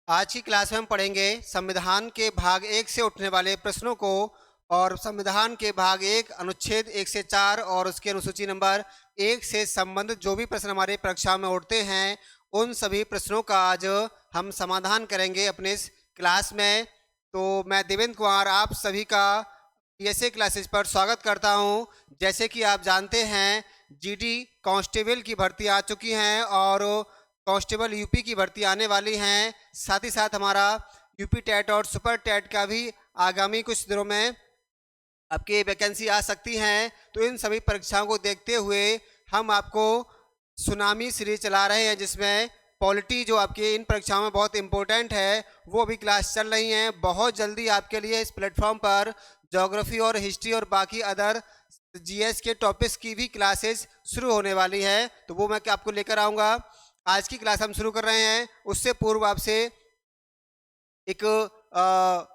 आज की क्लास में हम पढ़ेंगे संविधान के भाग 1 से उठने वाले प्रश्नों को और संविधान के भाग 1 अनुच्छेद 1 से 4 और उसके अनुसूची नंबर 1 से संबंधित जो भी प्रश्न हमारे परीक्षा में उठते हैं उन सभी प्रश्नों का आज हम समाधान करेंगे अपने इस क्लास में। तो मैं देवेंद्र कुमार आप सभी का पीएसए क्लासेस पर स्वागत करता हूं। जैसे कि आप जानते हैं जीडी कांस्टेबल की भर्ती आ चुकी हैं और कांस्टेबल यूपी की भर्ती आने वाली हैं। साथ ही साथ हमारा यूपी टेट और सुपर टेट का भी आगामी कुछ दिनों में आपकी वैकेंसी आ सकती हैं। तो इन सभी परीक्षाओं को देखते हुए हम आपको सुनामी सीरीज चला रहे हैं जिसमें पॉलिटी जो आपकी इन परीक्षाओं में बहुत इंपॉर्टेंट है वो अभी क्लास चल रही हैं। बहुत जल्दी आपके लिए इस प्लेटफॉर्म पर ज्योग्राफी और हिस्ट्री और बाकी अदर जीएस के टॉपिक्स की भी क्लासेस शुरू होने वाली है, तो वो मैं आपको लेकर आऊँगा। आज की क्लास हम शुरू कर रहे हैं उससे पूर्व आपसे एक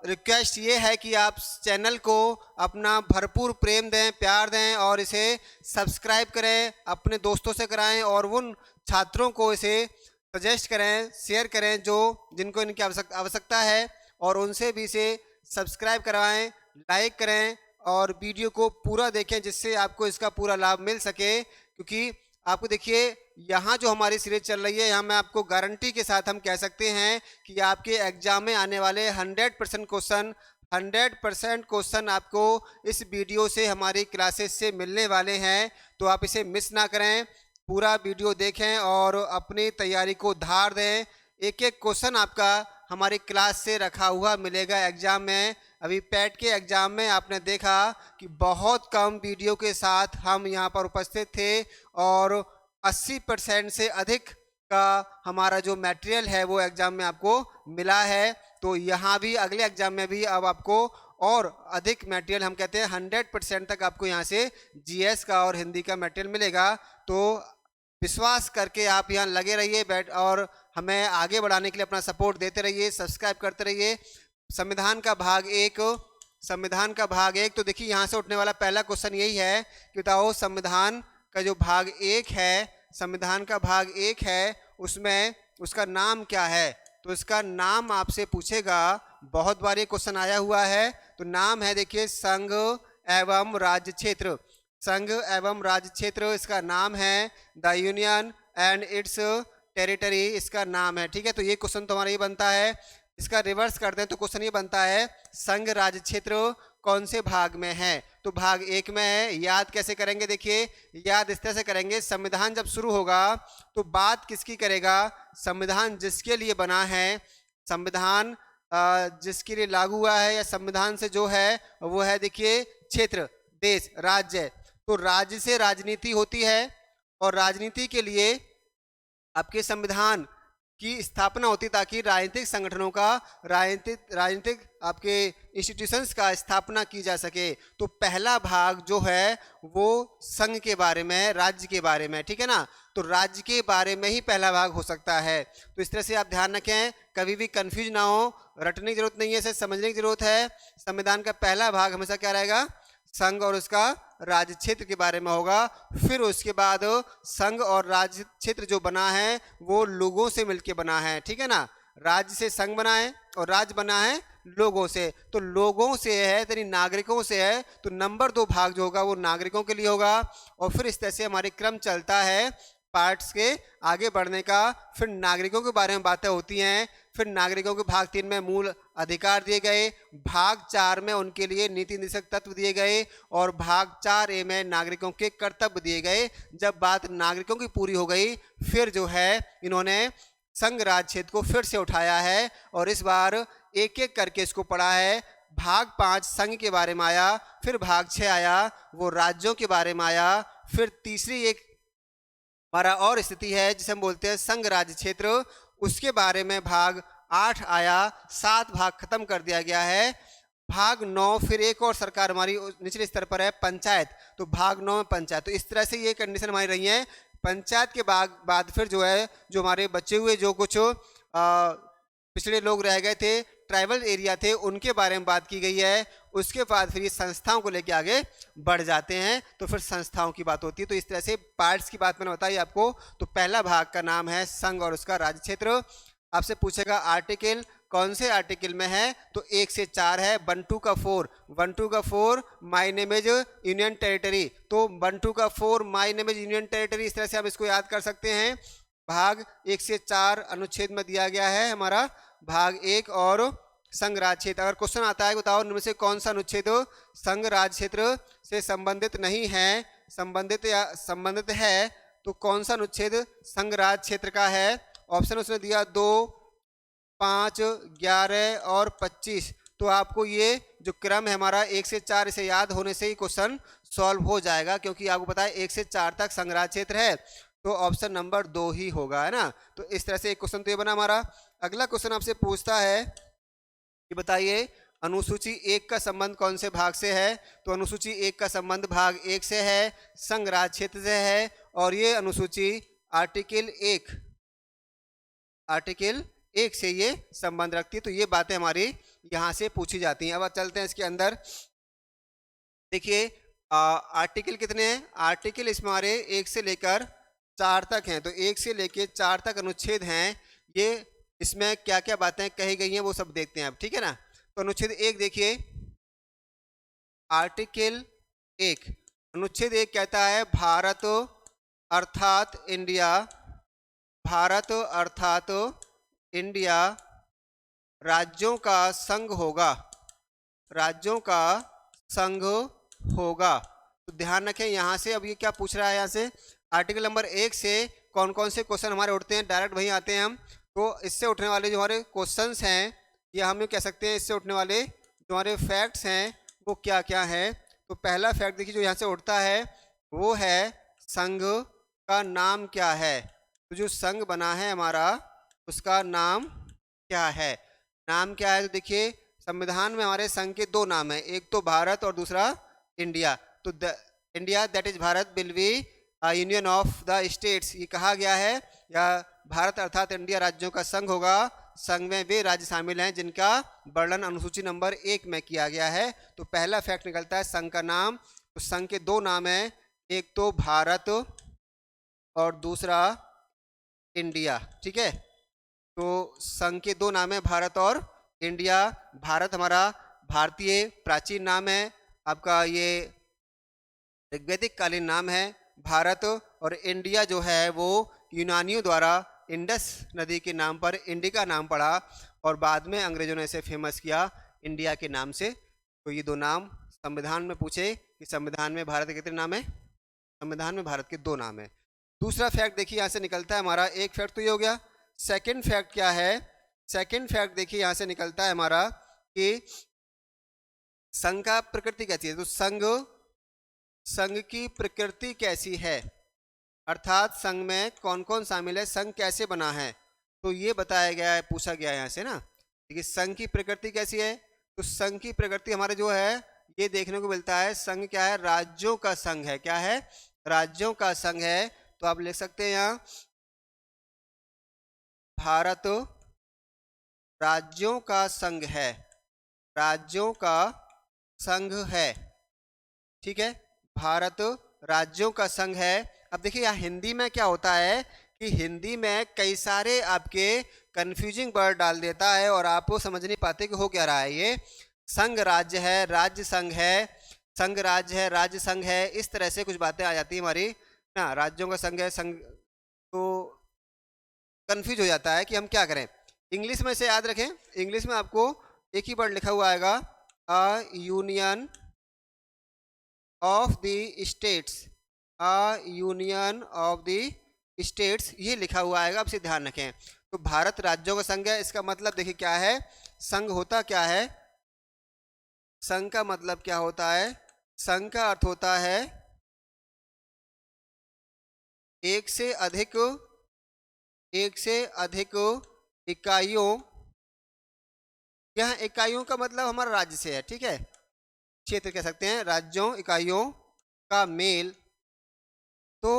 रिक्वेस्ट ये है कि आप चैनल को अपना भरपूर प्रेम दें, प्यार दें और इसे सब्सक्राइब करें, अपने दोस्तों से कराएं और उन छात्रों को इसे सजेस्ट करें, शेयर करें जो जिनको इनकी आवश्यकता है और उनसे भी इसे सब्सक्राइब करवाएं, लाइक करें और वीडियो को पूरा देखें जिससे आपको इसका पूरा लाभ मिल सके। क्योंकि आपको देखिए यहाँ जो हमारी सीरीज चल रही है यहाँ मैं आपको गारंटी के साथ हम कह सकते हैं कि आपके एग्जाम में आने वाले 100% क्वेश्चन आपको इस वीडियो से हमारी क्लासेस से मिलने वाले हैं। तो आप इसे मिस ना करें, पूरा वीडियो देखें और अपनी तैयारी को धार दें। एक एक क्वेश्चन आपका हमारी क्लास से रखा हुआ मिलेगा एग्जाम में। अभी पैट के एग्जाम में आपने देखा कि बहुत कम वीडियो के साथ हम यहाँ पर उपस्थित थे और 80% से अधिक का हमारा जो मटेरियल है वो एग्जाम में आपको मिला है। तो यहाँ भी अगले एग्जाम में भी अब आपको और अधिक मटेरियल, हम कहते हैं 100% तक आपको यहाँ से जीएस का और हिंदी का मटेरियल मिलेगा। तो विश्वास करके आप यहाँ लगे रहिए बैठ और हमें आगे बढ़ाने के लिए अपना सपोर्ट देते रहिए, सब्सक्राइब करते रहिए। संविधान का भाग एक तो देखिए यहाँ से उठने वाला पहला क्वेश्चन यही है कि बताओ संविधान का जो भाग 1 है, संविधान का भाग 1 है उसमें उसका नाम क्या है। तो इसका नाम आपसे पूछेगा, बहुत बार ये क्वेश्चन आया हुआ है। तो नाम है देखिए संघ एवं राज्य क्षेत्र, संघ एवं राज्य क्षेत्र इसका नाम है। The union and it's territory इसका नाम है। ठीक है, तो ये क्वेश्चन तो हमारा ये बनता है। इसका रिवर्स कर दें तो क्वेश्चन ये बनता है संघ राज्य क्षेत्र कौन से भाग में है। तो भाग 1 में है। याद कैसे करेंगे, देखिए याद इस तरह से करेंगे, संविधान जब शुरू होगा तो बात किसकी करेगा, संविधान जिसके लिए बना है, संविधान जिसके लिए लागू हुआ है या संविधान से जो है वो है देखिए क्षेत्र, देश, राज्य। तो राज्य से राजनीति होती है और राजनीति के लिए आपके संविधान की स्थापना होती ताकि राजनीतिक संगठनों का, राजनीतिक आपके इंस्टीट्यूशंस का स्थापना की जा सके। तो पहला भाग जो है वो संघ के बारे में, राज्य के बारे में, ठीक है ना। तो राज्य के बारे में ही पहला भाग हो सकता है। तो इस तरह से आप ध्यान रखें, कभी भी कंफ्यूज ना हो, रटने की जरूरत नहीं है, इसे समझने की जरूरत है। संविधान का पहला भाग हमेशा क्या रहेगा, संघ और उसका राज्य क्षेत्र के बारे में होगा। फिर उसके बाद संघ और राज्य क्षेत्र जो बना है वो लोगों से मिलके बना है, ठीक है ना। राज्य से संघ बना है और राज्य बना है लोगों से। तो लोगों से है यानी नागरिकों से है, तो नंबर 2 भाग जो होगा वो नागरिकों के लिए होगा। और फिर इस तरह से हमारे क्रम चलता है पार्ट्स के आगे बढ़ने का। फिर नागरिकों के बारे में बातें होती हैं। फिर नागरिकों के भाग 3 में मूल अधिकार दिए गए, भाग 4 में उनके लिए नीति निर्देशक तत्व दिए गए और भाग 4A में नागरिकों के कर्तव्य दिए गए। जब बात नागरिकों की पूरी हो गई फिर जो है इन्होंने संघ राज्य क्षेत्र को फिर से उठाया है और इस बार एक एक करके इसको पढ़ा है। भाग 5 संघ के बारे में आया, फिर भाग 6 आया वो राज्यों के बारे में आया, फिर तीसरी एक हमारा और स्थिति है जिसे हम बोलते हैं संघ राज्य क्षेत्र, उसके बारे में भाग 8 आया। 7 भाग खत्म कर दिया गया है। भाग 9 फिर एक और सरकार हमारी निचले स्तर पर है पंचायत, तो भाग 9 में पंचायत। तो इस तरह से ये कंडीशन हमारी रही है। पंचायत के बाद फिर जो है जो हमारे बचे हुए जो कुछ पिछड़े लोग रह गए थे, ट्राइबल एरिया थे, उनके बारे में बात की गई है। उसके बाद फिर ये संस्थाओं को लेके आगे बढ़ जाते हैं, तो फिर संस्थाओं की बात होती है। तो इस तरह से पार्ट्स की बात मैंने बताई आपको। तो पहला भाग का नाम है संघ और उसका राज्य क्षेत्र। आपसे पूछेगा आर्टिकल कौन से आर्टिकल में है, तो 1 से 4 है। 1 2 का 4, 1 2 का 4 my name is union territory, तो 1 2 का 4 my name is union territory. इस तरह से आप इसको याद कर सकते हैं। भाग 1 से 4 अनुच्छेद में दिया गया है हमारा भाग 1 और संघ राज क्षेत्र। अगर क्वेश्चन आता है बताओ इनमें से कौन सा अनुच्छेद संघ राज क्षेत्र से संबंधित नहीं है, संबंधित या संबंधित है, तो कौन सा अनुच्छेद संघ राज क्षेत्र का है? ऑप्शन उसने दिया 2, 5, 11 और 25। तो आपको ये जो क्रम है हमारा 1 से 4, इसे याद होने से ही क्वेश्चन सॉल्व हो जाएगा, क्योंकि आपको पता है 1 से 4 तक संघ राज क्षेत्र है, तो ऑप्शन नंबर 2 ही होगा, है ना। तो इस तरह से एक क्वेश्चन तो ये बना हमारा। अगला क्वेश्चन आपसे पूछता है कि बताइए अनुसूची 1 का संबंध कौन से भाग से है? तो अनुसूची 1 का संबंध भाग 1 से है, संघ राज क्षेत्र से है, और ये अनुसूची आर्टिकल 1 से ये संबंध रखती है। तो ये बातें हमारी यहाँ से पूछी जाती हैं। अब चलते हैं इसके अंदर। देखिए आर्टिकल कितने हैं? आर्टिकल इसमें हमारे 1 से लेकर 4 तक हैं, तो 1 से लेकर 4 तक अनुच्छेद हैं। ये इसमें क्या क्या बातें कही गई हैं वो सब देखते हैं अब, ठीक है ना। तो अनुच्छेद 1 देखिए, आर्टिकल 1, अनुच्छेद 1 कहता है भारत अर्थात इंडिया, भारत अर्थात इंडिया राज्यों का संघ होगा, राज्यों का संघ होगा। तो ध्यान रखें यहाँ से, अब ये क्या पूछ रहा है यहाँ से, आर्टिकल नंबर 1 से कौन कौन से क्वेश्चन हमारे उठते हैं, डायरेक्ट वहीं आते हैं हम। तो इससे उठने वाले जो हमारे क्वेश्चंस हैं, ये हम कह सकते हैं इससे उठने वाले जो हमारे फैक्ट्स हैं वो क्या क्या हैं। तो पहला फैक्ट देखिए जो यहाँ से उठता है वो है संघ का नाम क्या है। तो जो संघ बना है हमारा उसका नाम क्या है? नाम क्या है? तो देखिए संविधान में हमारे संघ के 2 नाम हैं, एक तो भारत और दूसरा इंडिया। तो India that is Bharat will be union of the states, ये कहा गया है, या भारत अर्थात इंडिया राज्यों का संघ होगा। संघ में वे राज्य शामिल हैं जिनका वर्णन अनुसूची नंबर 1 में किया गया है। तो पहला फैक्ट निकलता है संघ का नाम। तो संघ के 2 नाम हैं, एक तो भारत और दूसरा इंडिया, ठीक है। तो संघ के 2 नाम है भारत और इंडिया। भारत हमारा भारतीय प्राचीन नाम है, आपका ये ऋग्वैदिक कालीन नाम है भारत, और इंडिया जो है वो यूनानियों द्वारा इंडस नदी के नाम पर इंडिका नाम पड़ा, और बाद में अंग्रेजों ने इसे फेमस किया इंडिया के नाम से। तो ये 2 नाम संविधान में पूछे कि संविधान में भारत के कितने नाम है? संविधान में भारत के 2 नाम है। दूसरा फैक्ट देखिए यहाँ से निकलता है हमारा, एक फैक्ट तो ये हो गया। सेकंड फैक्ट क्या है? सेकंड फैक्ट देखिए यहाँ से निकलता है हमारा कि संघ का प्रकृति कैसी है। तो संघ की प्रकृति कैसी है, अर्थात संघ में कौन कौन शामिल है, संघ कैसे बना है, तो ये बताया गया है, पूछा गया है यहाँ से ना। देखिए संघ की प्रकृति कैसी है? तो संघ की प्रकृति हमारे जो है ये देखने को मिलता है, संघ क्या है? राज्यों का संघ है। क्या है? राज्यों का संघ है। तो आप लिख सकते हैं यहाँ भारत राज्यों का संघ है, राज्यों का संघ है, ठीक है। भारत राज्यों का संघ है। अब देखिए यहाँ हिंदी में क्या होता है कि हिंदी में कई सारे आपके कंफ्यूजिंग वर्ड डाल देता है और आप वो समझ नहीं पाते कि हो क्या रहा है। ये संघ राज्य है, राज्य संघ है, संघ राज्य है, राज्य संघ है, इस तरह से कुछ बातें आ जाती है हमारी ना। राज्यों का संघ है, संघ, तो कंफ्यूज हो जाता है कि हम क्या करें। इंग्लिश में इसे याद रखें, इंग्लिश में आपको एक ही वर्ड लिखा हुआ आएगा, a union of the states, a union of the states, ये लिखा हुआ आएगा। आपसे ध्यान रखें। तो भारत राज्यों का संघ है, इसका मतलब देखिए क्या है, संघ होता क्या है, संघ का मतलब क्या होता है? संघ का अर्थ होता है एक से अधिक इकाइयों, यह इकाइयों का मतलब हमारा राज्य से है, ठीक है, क्षेत्र कह सकते हैं, राज्यों इकाइयों का मेल। तो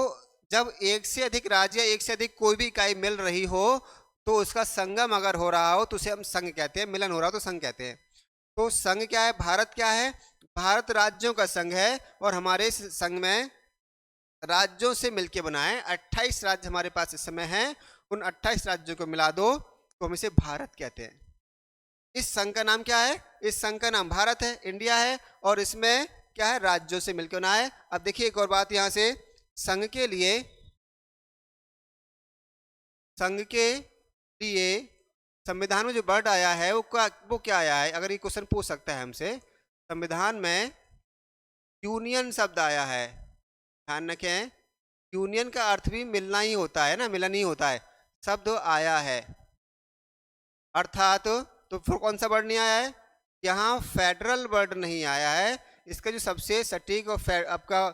जब एक से अधिक राज्य, एक से अधिक कोई भी इकाई मिल रही हो तो उसका संगम अगर हो रहा हो तो उसे हम संघ कहते हैं, मिलन हो रहा हो तो संघ कहते हैं। तो संघ क्या है? भारत क्या है? भारत राज्यों का संघ है, और हमारे इस संघ में राज्यों से मिलके बना है। 28 राज्य हमारे पास इस समय हैं, उन 28 राज्यों को मिला दो तो हम इसे भारत कहते हैं। इस संघ का नाम क्या है? इस संघ का नाम भारत है, इंडिया है, और इसमें क्या है? राज्यों से मिलकर बना है। अब देखिए एक और बात यहाँ से, संघ के लिए संविधान में जो वर्ड आया है वो क्या आया है? अगर ये क्वेश्चन पूछ सकता है हमसे, संविधान में यूनियन शब्द आया है। ध्यान रखें, यूनियन का अर्थ भी मिलना ही होता है ना, मिलन ही होता है। शब्द आया है अर्थात, तो फिर कौन सा वर्ड नहीं आया है? यहाँ फेडरल वर्ड नहीं आया है। इसका जो सबसे सटीक और आपका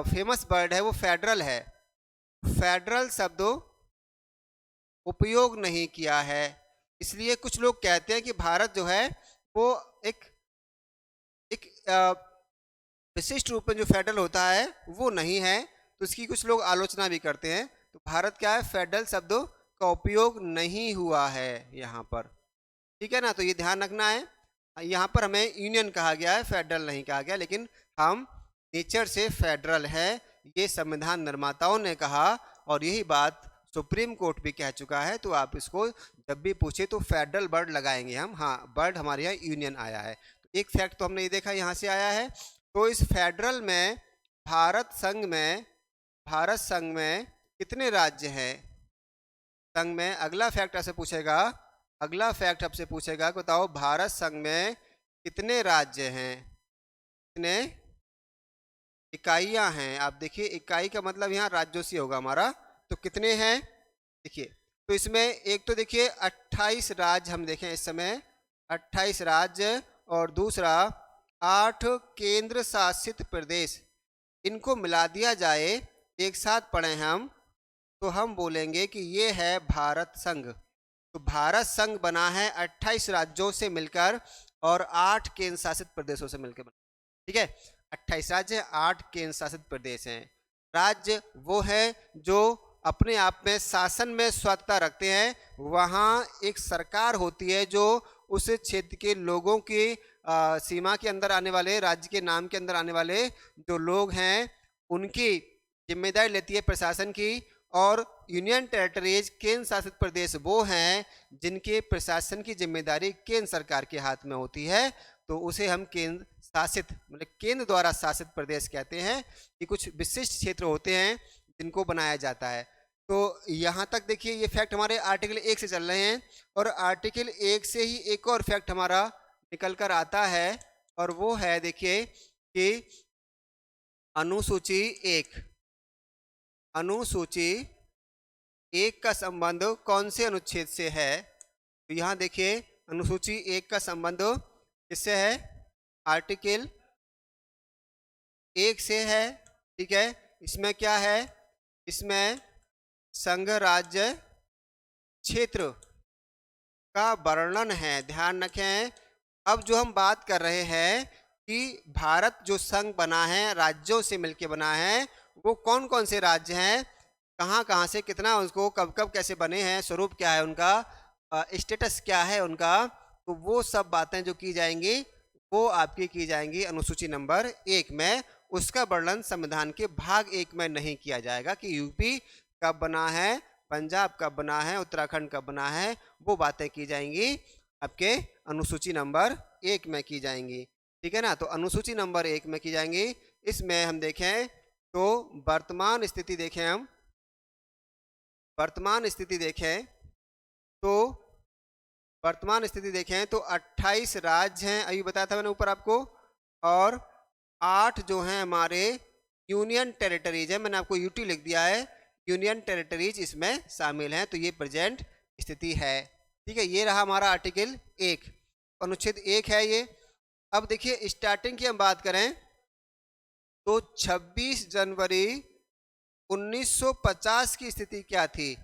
फेमस वर्ड है वो फेडरल है। फेडरल शब्द उपयोग नहीं किया है, इसलिए कुछ लोग कहते हैं कि भारत जो है वो एक एक विशिष्ट रूप में जो फेडरल होता है वो नहीं है, तो इसकी कुछ लोग आलोचना भी करते हैं। तो भारत क्या है? फेडरल शब्द का उपयोग नहीं हुआ है यहाँ पर, ठीक है ना। तो ये ध्यान रखना है, यहाँ पर हमें यूनियन कहा गया है, फेडरल नहीं कहा गया, लेकिन हम नेचर से फेडरल है, ये संविधान निर्माताओं ने कहा, और यही बात सुप्रीम कोर्ट भी कह चुका है। तो आप इसको जब भी पूछे तो फेडरल वर्ड लगाएंगे हम। हाँ, वर्ड हमारे यहाँ यूनियन आया है। तो एक फैक्ट तो हमने ये देखा यहाँ से आया है। तो इस फेडरल में भारत संघ में कितने राज्य हैं? संघ में अगला फैक्ट आपसे पूछेगा, बताओ भारत संघ में कितने राज्य हैं, कितने इकाइयां हैं? आप देखिए, इकाई का मतलब यहाँ राज्यों से होगा हमारा, तो कितने हैं देखिए। तो इसमें एक तो देखिए 28 राज्य हम देखें इस समय, 28 राज्य, और दूसरा 8 केंद्र शासित प्रदेश। इनको मिला दिया जाए, एक साथ पढ़ें हम, तो हम बोलेंगे कि ये है भारत संघ। तो भारत संघ बना है 28 राज्यों से मिलकर और 8 केंद्र शासित प्रदेशों से मिलकर बना, ठीक है। 28 राज्य, 8 केंद्र शासित प्रदेश हैं। राज्य वो है जो अपने आप में शासन में स्वतंत्रता रखते हैं। वहाँ एक सरकार होती है जो उस क्षेत्र के लोगों की सीमा के अंदर आने वाले, राज्य के नाम के अंदर आने वाले जो लोग हैं उनकी जिम्मेदारी लेती है प्रशासन की। और यूनियन टेरिटरीज, केंद्र शासित प्रदेश, वो हैं जिनके प्रशासन की जिम्मेदारी केंद्र सरकार के हाथ में होती है। तो उसे हम केंद्र शासित, मतलब केंद्र द्वारा शासित प्रदेश कहते हैं। कि कुछ विशिष्ट क्षेत्र होते हैं जिनको बनाया जाता है। तो यहाँ तक देखिए ये फैक्ट हमारे आर्टिकल 1 से चल रहे हैं, और आर्टिकल 1 से ही एक और फैक्ट हमारा निकल कर आता है, और वो है देखिए कि अनुसूची 1 का संबंध कौन से अनुच्छेद से है? तो यहाँ देखिए अनुसूची 1 का संबंध किससे है? आर्टिकल 1 से है, ठीक है। इसमें क्या है? इसमें संघ राज्य क्षेत्र का वर्णन है। ध्यान रखें, अब जो हम बात कर रहे हैं कि भारत जो संघ बना है, राज्यों से मिलकर बना है, वो कौन कौन से राज्य हैं, कहाँ कहाँ से, कितना, उसको कब कब कैसे बने हैं, स्वरूप क्या है उनका, स्टेटस क्या है उनका, तो वो सब बातें जो की जाएंगी वो आपकी की जाएंगी अनुसूची नंबर 1 में। उसका वर्णन संविधान के भाग 1 में नहीं किया जाएगा कि यूपी कब बना है, पंजाब कब बना है, उत्तराखंड कब बना है, वो बातें की जाएंगी आपके अनुसूची नंबर 1 में की जाएंगी, ठीक है ना। तो अनुसूची नंबर 1 में की जाएंगी। इसमें हम देखें तो वर्तमान स्थिति देखें तो 28 राज्य हैं, अभी बताया था मैंने ऊपर आपको, और 8 जो हैं हमारे यूनियन टेरिटरीज है, मैंने आपको यूटी लिख दिया है, यूनियन टेरिटरीज इसमें शामिल हैं। तो ये प्रेजेंट स्थिति है, ठीक है। ये रहा हमारा आर्टिकल 1, अनुच्छेद 1 है ये। अब देखिए स्टार्टिंग की हम बात करें तो 26 जनवरी 1950 की स्थिति क्या थी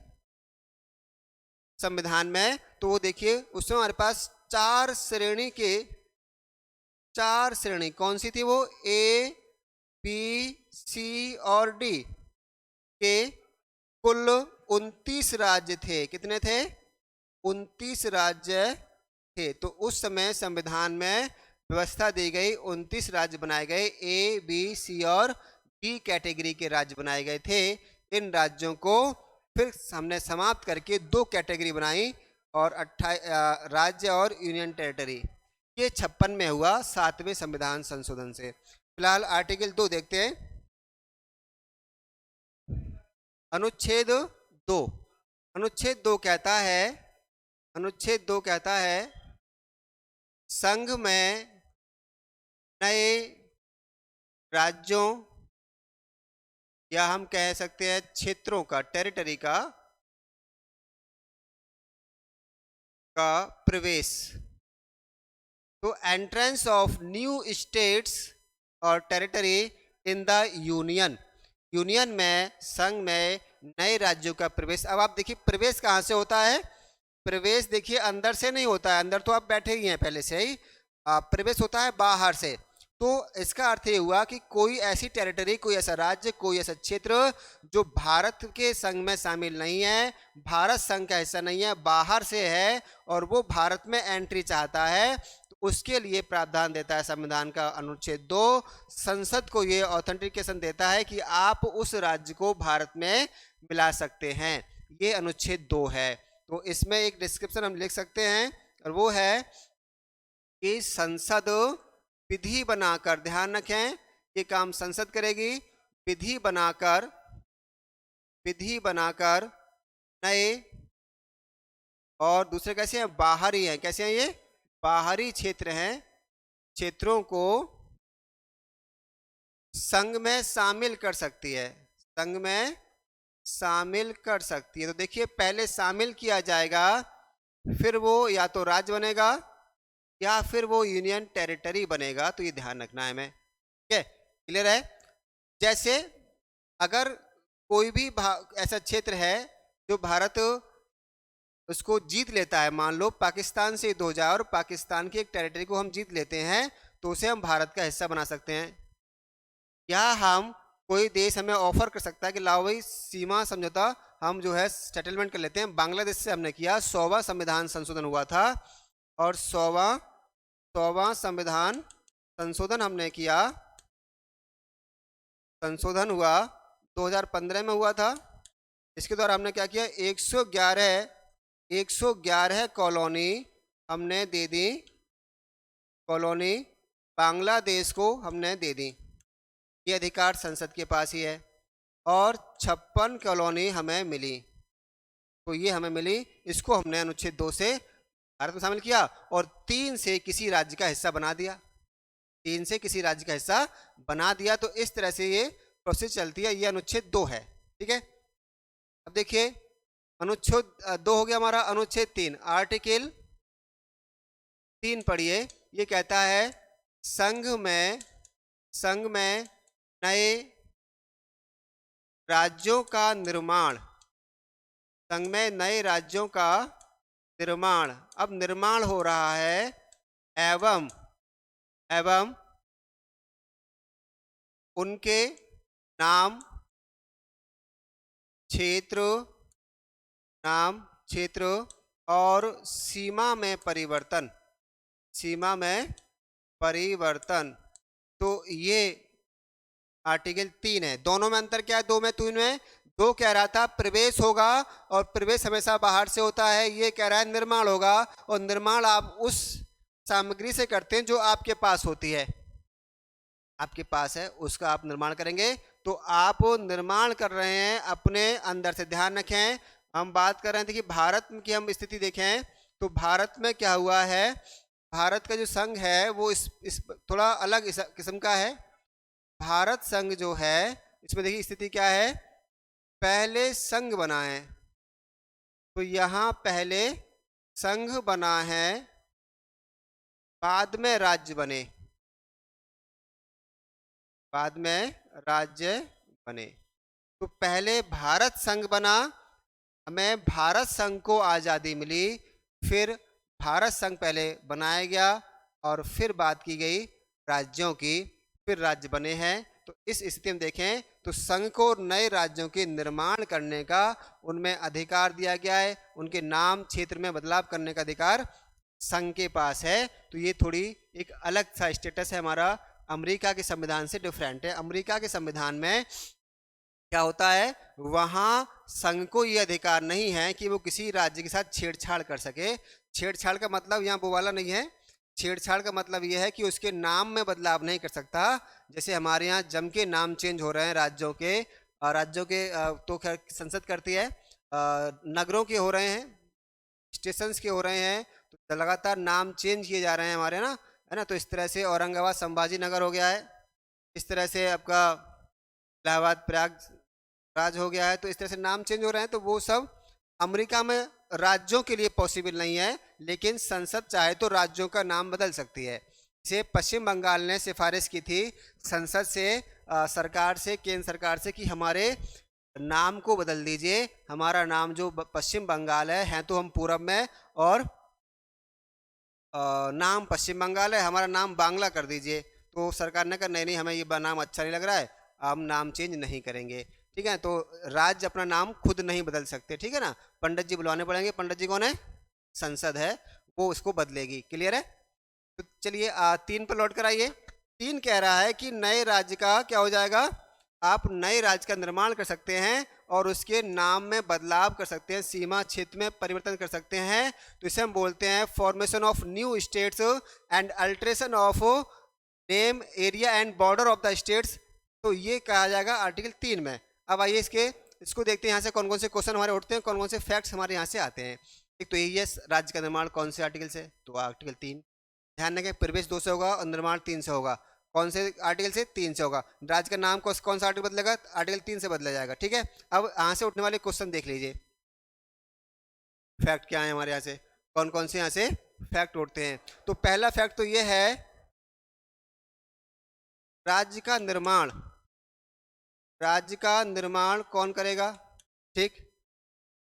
संविधान में? तो वो देखिए उसमें हमारे पास 4 श्रेणी कौन सी थी? वो A, B, C और D के कुल 29 राज्य थे। कितने थे? 29 राज्य थे। तो उस समय संविधान में व्यवस्था दी गई, 29 राज्य बनाए गए, A, B, C और D कैटेगरी के राज्य बनाए गए थे। इन राज्यों को फिर हमने समाप्त करके 2 कैटेगरी बनाई, और राज्य और यूनियन टेरिटरी। ये 56 में हुआ 7वें संविधान संशोधन से। फिलहाल आर्टिकल 2 देखते हैं। अनुच्छेद 2, अनुच्छेद 2 कहता है, अनुच्छेद 2 कहता है संघ में नए राज्यों या हम कह सकते हैं क्षेत्रों का, टेरिटरी का प्रवेश, तो एंट्रेंस ऑफ न्यू स्टेट्स और territory in the union, union में, संघ में नए राज्यों का प्रवेश। अब आप देखिए प्रवेश कहाँ से होता है? प्रवेश देखिए अंदर से नहीं होता है, अंदर तो आप बैठे ही हैं पहले से ही, प्रवेश होता है बाहर से। तो इसका अर्थ ये हुआ कि कोई ऐसी टेरिटरी, कोई ऐसा राज्य, कोई ऐसा क्षेत्र जो भारत के संघ में शामिल नहीं है, भारत संघ का हिस्सा नहीं है, बाहर से है और वो भारत में एंट्री चाहता है, तो उसके लिए प्रावधान देता है संविधान का अनुच्छेद 2। संसद को ये ऑथेंटिकेशन देता है कि आप उस राज्य को भारत में मिला सकते हैं। ये अनुच्छेद 2 है। तो इसमें एक डिस्क्रिप्शन हम लिख सकते हैं और वो है कि संसद विधि बनाकर, ध्यान रखें ये काम संसद करेगी, विधि बनाकर नए, और दूसरे कैसे हैं? बाहरी हैं। कैसे हैं ये? बाहरी क्षेत्र हैं, क्षेत्रों को संघ में शामिल कर सकती है, संघ में शामिल कर सकती है। तो देखिए पहले शामिल किया जाएगा, फिर वो या तो राज्य बनेगा या फिर वो यूनियन टेरिटरी बनेगा। तो ये ध्यान रखना है हमें, ठीक है? क्लियर है? जैसे अगर कोई भी ऐसा क्षेत्र है जो भारत उसको जीत लेता है, मान लो पाकिस्तान से युद्ध हो जाए और पाकिस्तान की एक टेरिटरी को हम जीत लेते हैं, तो उसे हम भारत का हिस्सा बना सकते हैं। या हम कोई देश हमें ऑफर कर सकता है कि लाओ भाई सीमा समझौता हम जो है सेटलमेंट कर लेते हैं। बांग्लादेश से हमने किया, 100वां संविधान संशोधन हुआ था और 100वां संविधान संशोधन हमने किया, संशोधन हुआ 2015 में हुआ था। इसके द्वारा हमने क्या किया? 111 कॉलोनी हमने दे दी, कॉलोनी बांग्लादेश को हमने दे दी। ये अधिकार संसद के पास ही है। और 56 कॉलोनी हमें मिली, तो ये हमें मिली, इसको हमने अनुच्छेद 2 से भारत में शामिल किया और 3 से किसी राज्य का हिस्सा बना दिया, 3 से किसी राज्य का हिस्सा बना दिया। तो इस तरह से ये प्रोसेस चलती है। ये अनुच्छेद 2 है, ठीक है? अब देखिए अनुच्छेद 2 हो गया हमारा। अनुच्छेद 3, आर्टिकल 3 पढ़िए। ये कहता है संघ में नए राज्यों का निर्माण, संघ में नए राज्यों का निर्माण। अब निर्माण हो रहा है एवं उनके नाम, क्षेत्र और सीमा में परिवर्तन, तो ये आर्टिकल 3 है। दोनों में अंतर क्या है? 2 में 3 में 2 कह रहा था प्रवेश होगा और प्रवेश हमेशा बाहर से होता है, ये कह रहा है निर्माण होगा और निर्माण आप उस सामग्री से करते हैं जो आपके पास होती है, आपके पास है उसका आप निर्माण करेंगे। तो आप निर्माण कर रहे हैं अपने अंदर से। ध्यान रखें हम बात कर रहे थे कि भारत की हम स्थिति देखें तो भारत में क्या हुआ है, भारत का जो संघ है वो इस थोड़ा अलग किस्म का है। भारत संघ जो है इसमें देखिए स्थिति क्या है, पहले संघ बना है, तो यहाँ पहले संघ बना है, बाद में राज्य बने, बाद में राज्य बने। तो पहले भारत संघ बना, हमें भारत संघ को आज़ादी मिली, फिर भारत संघ पहले बनाया गया और फिर बात की गई राज्यों की, फिर राज्य बने हैं। तो इस स्थिति में देखें तो संघ को नए राज्यों के निर्माण करने का उनमें अधिकार दिया गया है, उनके नाम क्षेत्र में बदलाव करने का अधिकार संघ के पास है। तो ये थोड़ी एक अलग सा स्टेटस है हमारा, अमेरिका के संविधान से डिफरेंट है। अमेरिका के संविधान में क्या होता है, वहां संघ को ये अधिकार नहीं है कि वो किसी राज्य के साथ छेड़छाड़ कर सके। छेड़छाड़ का मतलब यहाँ वो वाला नहीं है। छेड़छाड़ का मतलब ये है कि उसके नाम में बदलाव नहीं कर सकता। जैसे हमारे यहाँ जम के नाम चेंज हो रहे हैं राज्यों के, तो खैर संसद करती है। नगरों के हो रहे हैं, स्टेशंस के हो रहे हैं, तो लगातार नाम चेंज किए जा रहे हैं हमारे ना, है ना। तो इस तरह से औरंगाबाद संभाजी नगर हो गया है, इस तरह से आपका इलाहाबाद प्रयागराज हो गया है। तो इस तरह से नाम चेंज हो रहे हैं, तो वो सब अमेरिका में राज्यों के लिए पॉसिबल नहीं है, लेकिन संसद चाहे तो राज्यों का नाम बदल सकती है। इसे पश्चिम बंगाल ने सिफारिश की थी संसद से, सरकार से, केंद्र सरकार से, कि हमारे नाम को बदल दीजिए। हमारा नाम जो पश्चिम बंगाल है तो हम पूरब में, और नाम पश्चिम बंगाल है, हमारा नाम बांग्ला कर दीजिए। तो सरकार ने कहा नहीं नहीं, हमें ये नाम अच्छा नहीं लग रहा है, हम नाम चेंज नहीं करेंगे। ठीक है, तो राज्य अपना नाम खुद नहीं बदल सकते, ठीक है ना, पंडित जी बुलवाने पड़ेंगे। पंडित जी कौन है, संसद है, वो उसको बदलेगी। क्लियर है। तो चलिए 3 पर लौट कर आइए। 3 कह रहा है कि नए राज्य का क्या हो जाएगा, आप नए राज्य का निर्माण कर सकते हैं और उसके नाम में बदलाव कर सकते हैं, सीमा क्षेत्र में परिवर्तन कर सकते हैं। तो इसे हम बोलते हैं formation of new states and alteration of name, area and border of the states. तो ये कहा जाएगा आर्टिकल 3 में। अब आइए इसको देखते हैं, यहाँ से कौन कौन से क्वेश्चन हमारे उठते हैं, कौन कौन से फैक्ट्स हमारे यहाँ से आते हैं। एक तो यही है, राज्य का निर्माण कौन से आर्टिकल से, तो आर्टिकल 3। ध्यान रखें, प्रवेश 2 से होगा और निर्माण 3 से होगा। कौन से आर्टिकल से, 3 से होगा। राज्य का नाम कौन सा आर्टिकल बदलेगा, आर्टिकल 3 से बदला जाएगा। ठीक है, अब यहाँ से उठने वाले क्वेश्चन देख लीजिए, फैक्ट क्या है हमारे यहाँ से, कौन कौन से यहाँ से फैक्ट उठते हैं। तो पहला फैक्ट तो ये है, राज्य का निर्माण, राज्य का निर्माण कौन करेगा, ठीक,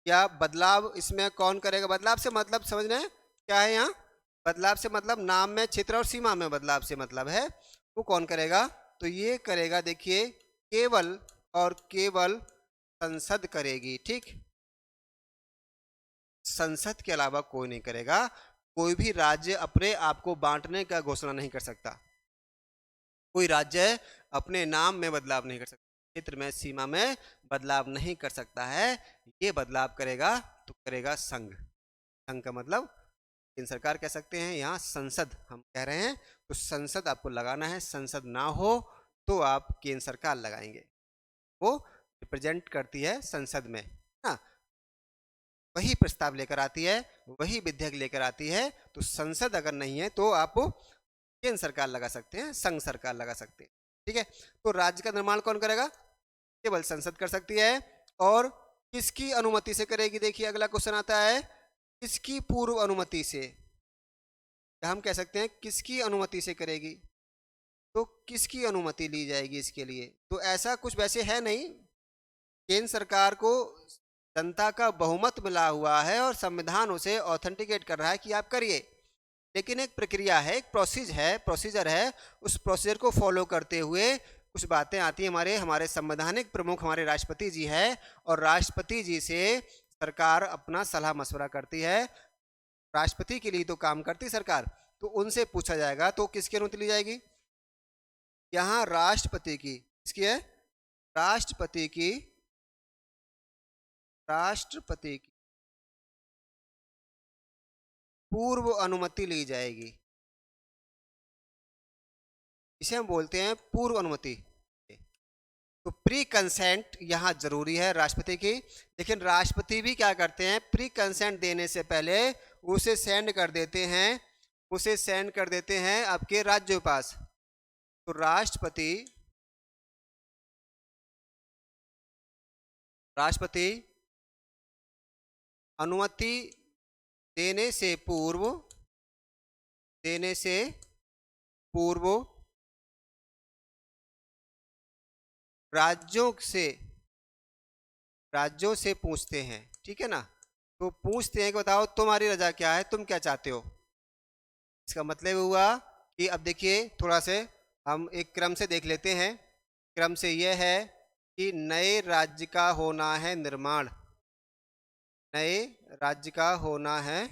या बदलाव इसमें कौन करेगा। बदलाव से मतलब समझ रहे हैं क्या है यहाँ, बदलाव से मतलब नाम में, क्षेत्र और सीमा में बदलाव से मतलब है, वो कौन करेगा। तो ये करेगा, देखिए, केवल और केवल संसद करेगी। ठीक, संसद के अलावा कोई नहीं करेगा। कोई भी राज्य अपने आप को बांटने का घोषणा नहीं कर सकता, कोई राज्य अपने नाम में बदलाव नहीं कर सकता, क्षेत्र में, सीमा में बदलाव नहीं कर सकता है। ये बदलाव करेगा तो करेगा संघ। संघ का मतलब केंद्र सरकार कह सकते हैं, यहाँ संसद हम कह रहे हैं, तो संसद आपको लगाना है। संसद ना हो तो आप केंद्र सरकार लगाएंगे, वो रिप्रेजेंट करती है संसद में ना, वही प्रस्ताव लेकर आती है, वही विधेयक लेकर आती है। तो संसद अगर नहीं है तो आप केंद्र सरकार लगा सकते हैं, संघ सरकार लगा सकते हैं। ठीक है, तो राज्य का निर्माण कौन करेगा, केवल संसद कर सकती है। और किसकी अनुमति से करेगी, देखिए अगला क्वेश्चन आता है, किसकी पूर्व अनुमति से, हम कह सकते हैं किसकी अनुमति से करेगी। तो किसकी अनुमति ली जाएगी इसके लिए, तो ऐसा कुछ वैसे है नहीं, केंद्र सरकार को जनता का बहुमत मिला हुआ है और संविधान उसे ऑथेंटिकेट कर रहा है कि आप करिए, लेकिन एक प्रक्रिया है, एक प्रोसीजर है। उस प्रोसीजर को फॉलो करते हुए कुछ बातें आती हैं। हमारे संवैधानिक प्रमुख हमारे राष्ट्रपति जी है, और राष्ट्रपति जी से सरकार अपना सलाह मशवरा करती है। राष्ट्रपति के लिए तो काम करती सरकार, तो उनसे पूछा जाएगा तो किसकी अनुमति ली जाएगी, यहाँ राष्ट्रपति की, किसकी है, राष्ट्रपति की पूर्व अनुमति ली जाएगी। इसे हम बोलते हैं पूर्व अनुमति। तो प्री कंसेंट यहाँ जरूरी है राष्ट्रपति की, लेकिन राष्ट्रपति भी क्या करते हैं, प्री कंसेंट देने से पहले उसे सेंड कर देते हैं आपके राज्य के पास। तो राष्ट्रपति अनुमति देने से पूर्व राज्यों से पूछते हैं। ठीक है ना, तो पूछते हैं कि बताओ तुम्हारी रजा क्या है, तुम क्या चाहते हो। इसका मतलब हुआ कि अब देखिए थोड़ा से हम एक क्रम से देख लेते हैं। क्रम से यह है कि नए राज्य का होना है निर्माण, नए राज्य का होना है,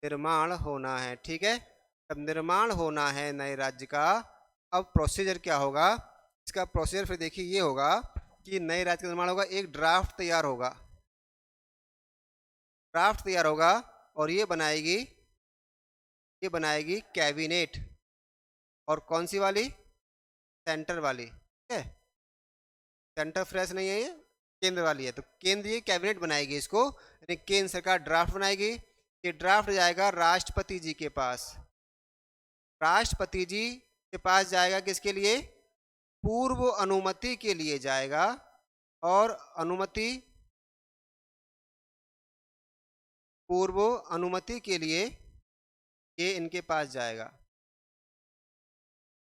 निर्माण होना है। ठीक है, अब निर्माण होना है नए राज्य का। अब प्रोसीजर क्या होगा, इसका प्रोसीजर फिर देखिए ये होगा कि नए राज्य का निर्माण होगा, एक ड्राफ्ट तैयार होगा, ड्राफ्ट तैयार होगा और ये बनाएगी कैबिनेट। और कौन सी वाली? सेंटर वाली, ठीक है। सेंटर फ्रेश नहीं है ये, केंद्र वाली है। तो केंद्रीय कैबिनेट बनाएगी इसको, यानी केंद्र सरकार ड्राफ्ट बनाएगी। ये ड्राफ्ट जाएगा राष्ट्रपति जी के पास। राष्ट्रपति जी के पास जाएगा किसके लिए? पूर्व अनुमति के लिए जाएगा। और अनुमति, पूर्व अनुमति के लिए ये इनके पास जाएगा।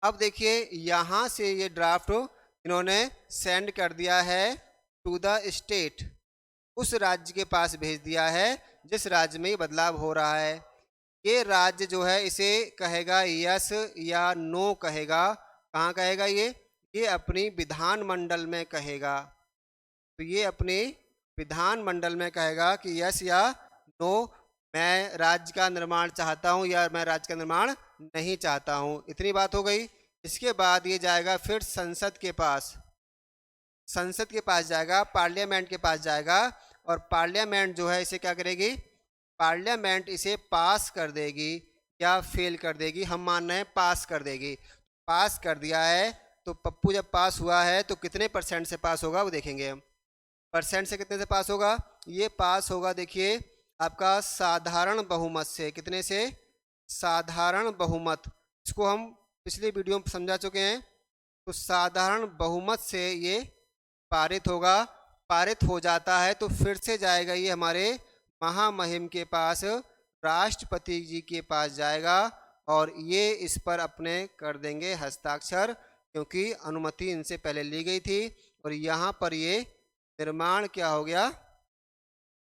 अब देखिए यहां से ये ड्राफ्ट इन्होंने सेंड कर दिया है टू द स्टेट, उस राज्य के पास भेज दिया है जिस राज्य में ये बदलाव हो रहा है। ये राज्य जो है इसे कहेगा यस या नो कहेगा। कहाँ कहेगा ये अपनी विधानमंडल में कहेगा। तो ये अपने विधानमंडल में कहेगा कि यस या नो, मैं राज्य का निर्माण चाहता हूँ या मैं राज्य का निर्माण नहीं चाहता हूँ। इतनी बात हो गई। इसके बाद ये जाएगा फिर संसद के पास, संसद के पास जाएगा, पार्लियामेंट के पास जाएगा। और पार्लियामेंट जो है इसे क्या करेगी? पार्लियामेंट इसे पास कर देगी या फेल कर देगी। हम मान रहे हैं पास कर देगी। पास कर दिया है तो पप्पू जब पास हुआ है तो कितने % से पास होगा वो देखेंगे हम। % से कितने से पास होगा? ये पास होगा देखिए आपका साधारण बहुमत से। कितने से? साधारण बहुमत। इसको हम पिछले वीडियो में समझा चुके हैं। तो साधारण बहुमत से ये पारित होगा। पारित हो जाता है तो फिर से जाएगा ये हमारे महामहिम के पास, राष्ट्रपति जी के पास जाएगा और ये इस पर अपने कर देंगे हस्ताक्षर, क्योंकि अनुमति इनसे पहले ली गई थी। और यहाँ पर ये निर्माण क्या हो गया?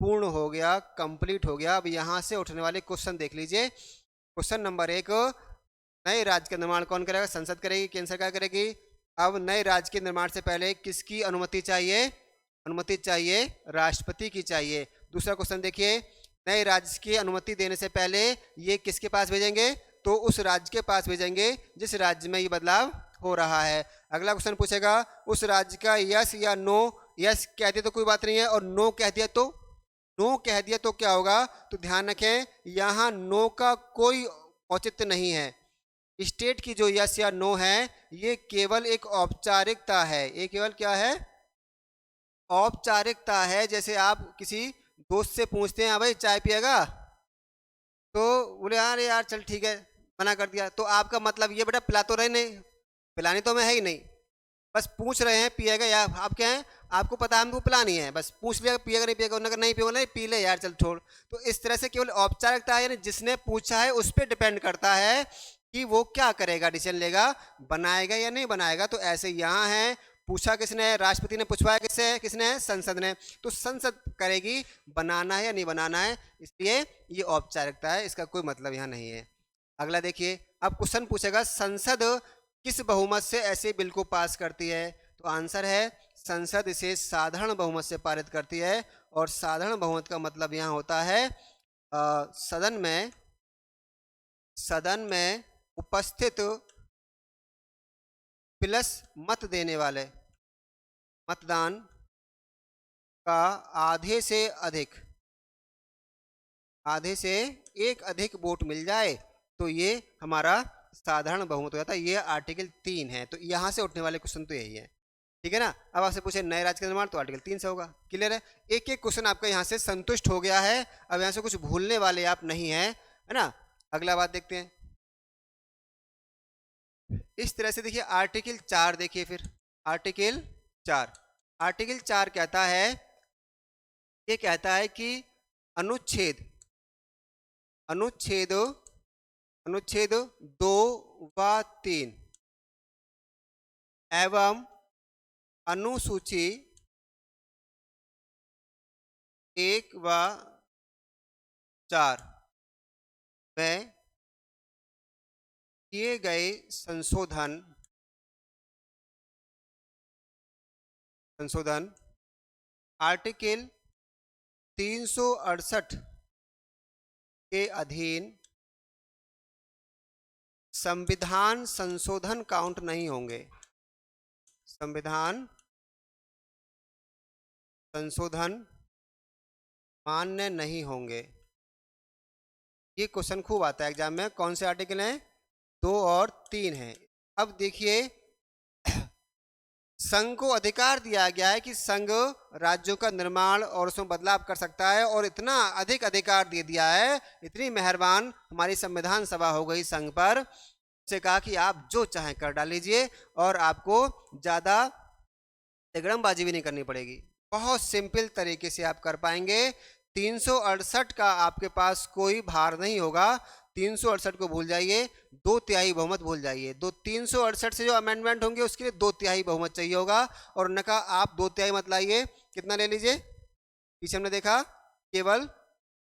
पूर्ण हो गया, कंप्लीट हो गया। अब यहाँ से उठने वाले क्वेश्चन देख लीजिए। क्वेश्चन नंबर 1, नए राज्य का निर्माण कौन करेगा? संसद करेगी, केंद्र सरकार करेगी। अब नए राज्य के निर्माण से पहले किसकी अनुमति चाहिए? अनुमति चाहिए राष्ट्रपति की चाहिए। दूसरा क्वेश्चन देखिए, नए राज्य की अनुमति देने से पहले ये किसके पास भेजेंगे? तो उस राज्य के पास भेजेंगे जिस राज्य में ये बदलाव हो रहा है। अगला क्वेश्चन पूछेगा उस राज्य का यस या नो। यस कह दिया तो कोई बात नहीं है, और नो कह दिया तो, नो कह दिया तो क्या होगा? तो ध्यान रखें यहाँ नो का कोई औचित्य नहीं है। स्टेट की जो यस या नो है ये केवल एक औपचारिकता है। ये केवल क्या है? औपचारिकता है। जैसे आप किसी दोस्त से पूछते हैं, भाई चाय पिएगा? तो बोले यार यार चल ठीक है, मना कर दिया। तो आपका मतलब ये बेटा पिला तो रहे नहीं, पिलानी तो मैं है ही नहीं, बस पूछ रहे हैं पिएगा या आप क्या है, आपको पता है हमको पिलानी है, बस पूछ लिया पिएगा नहीं पिएगा, उन्होंने नहीं पिएगा नहीं पी ले यार चल छोड़। तो इस तरह से केवल औपचारिकता है, यानी जिसने पूछा है उस पर डिपेंड करता है कि वो क्या करेगा, डिसीजन लेगा, बनाएगा या नहीं बनाएगा। तो ऐसे यहाँ है, पूछा किसने? राष्ट्रपति ने। पूछवाया किससे? किसने? संसद ने। तो संसद करेगी बनाना है या नहीं बनाना है, इसलिए ये औपचारिकता है, इसका कोई मतलब यहाँ नहीं है। अगला देखिए, अब क्वेश्चन पूछेगा संसद किस बहुमत से ऐसे बिल को पास करती है? तो आंसर है संसद इसे साधारण बहुमत से पारित करती है। और साधारण बहुमत का मतलब यहाँ होता है सदन में उपस्थित प्लस मत देने वाले, मतदान का आधे से एक अधिक वोट मिल जाए तो ये हमारा साधारण बहुमत हो जाता है। ये आर्टिकल 3 है। तो यहाँ से उठने वाले क्वेश्चन तो यही है, ठीक है ना। अब आपसे पूछे नए राज्य का निर्माण, तो आर्टिकल 3 से होगा। क्लियर है? एक एक क्वेश्चन आपका यहाँ से संतुष्ट हो गया है। अब यहाँ से कुछ भूलने वाले आप नहीं है, है ना। अगला बात देखते हैं। इस तरह से देखिए आर्टिकल 4 देखिए, फिर आर्टिकल 4, आर्टिकल 4 कहता है, ये कहता है कि अनुच्छेद अनुच्छेद अनुच्छेद 2 व 3 एवं अनुसूची 1 व 4 में किए गए संशोधन आर्टिकल 368 के अधीन संविधान संशोधन काउंट नहीं होंगे। संविधान संशोधन मान्य नहीं होंगे। ये क्वेश्चन खूब आता है एग्जाम में। कौन से आर्टिकल हैं? 2 और 3 हैं। अब देखिए, संघ को अधिकार दिया गया है कि संघ राज्यों का निर्माण और उसमें बदलाव कर सकता है, और इतना अधिक अधिकार दे दिया है, इतनी मेहरबान हमारी संविधान सभा हो गई संघ पर, से कहा कि आप जो चाहें कर डालीजिए और आपको ज़्यादा तिगड़मबाजी भी नहीं करनी पड़ेगी। बहुत सिंपल तरीके से आप कर पाएंगे। 368 का आपके पास कोई भार नहीं होगा। 368 को भूल जाइए, 2/3 बहुमत भूल जाइए। 368 से जो अमेंडमेंट होंगे उसके लिए 2/3 बहुमत चाहिए होगा। और उन्होंने कहा आप 2/3 मत लाइए, कितना ले लीजिए? पीछे हमने देखा केवल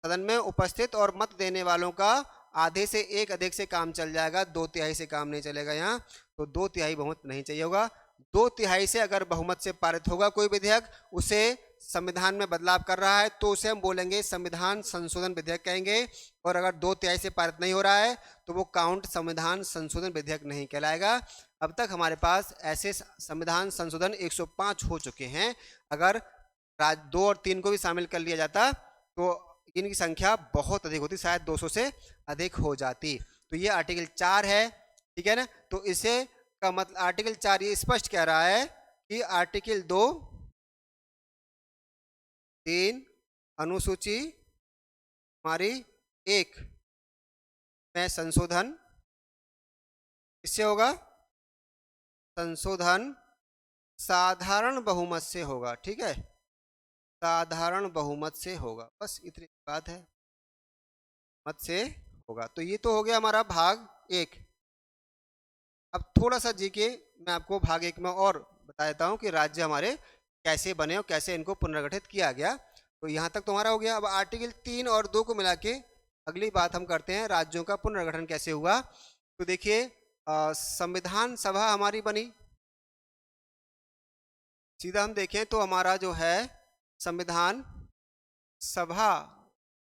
सदन में उपस्थित और मत देने वालों का आधे से एक अधिक से काम चल जाएगा, 2/3 से काम नहीं चलेगा यहाँ। तो 2/3 बहुमत नहीं चाहिए होगा। 2/3 से अगर बहुमत से पारित होगा कोई विधेयक, उसे संविधान में बदलाव कर रहा है, तो उसे हम बोलेंगे संविधान संशोधन विधेयक कहेंगे। और अगर 2/3 से पारित नहीं हो रहा है तो वो काउंट संविधान संशोधन विधेयक नहीं कहलाएगा। अब तक हमारे पास ऐसे संविधान संशोधन 105 हो चुके हैं। अगर 2 और 3 को भी शामिल कर लिया जाता तो इनकी संख्या बहुत अधिक होती, शायद 200 से अधिक हो जाती। तो ये आर्टिकल 4 है, ठीक है ना। तो इसे का मतलब आर्टिकल 4 ये स्पष्ट कह रहा है कि आर्टिकल 2, 3 अनुसूची हमारी 1 में संशोधन किससे होगा? संशोधन साधारण बहुमत से होगा, ठीक है, साधारण बहुमत से होगा। बस इतनी बात है, मत से होगा। तो ये तो हो गया हमारा भाग 1। अब थोड़ा सा जीके मैं आपको भाग 1 में और बता देता हूँ कि राज्य हमारे कैसे बने और कैसे इनको पुनर्गठित किया गया। तो यहाँ तक तुम्हारा हो गया। अब आर्टिकल 3 और 2 को मिला के अगली बात हम करते हैं, राज्यों का पुनर्गठन कैसे हुआ। तो देखिए, संविधान सभा हमारी बनी। सीधा हम देखें तो हमारा जो है संविधान सभा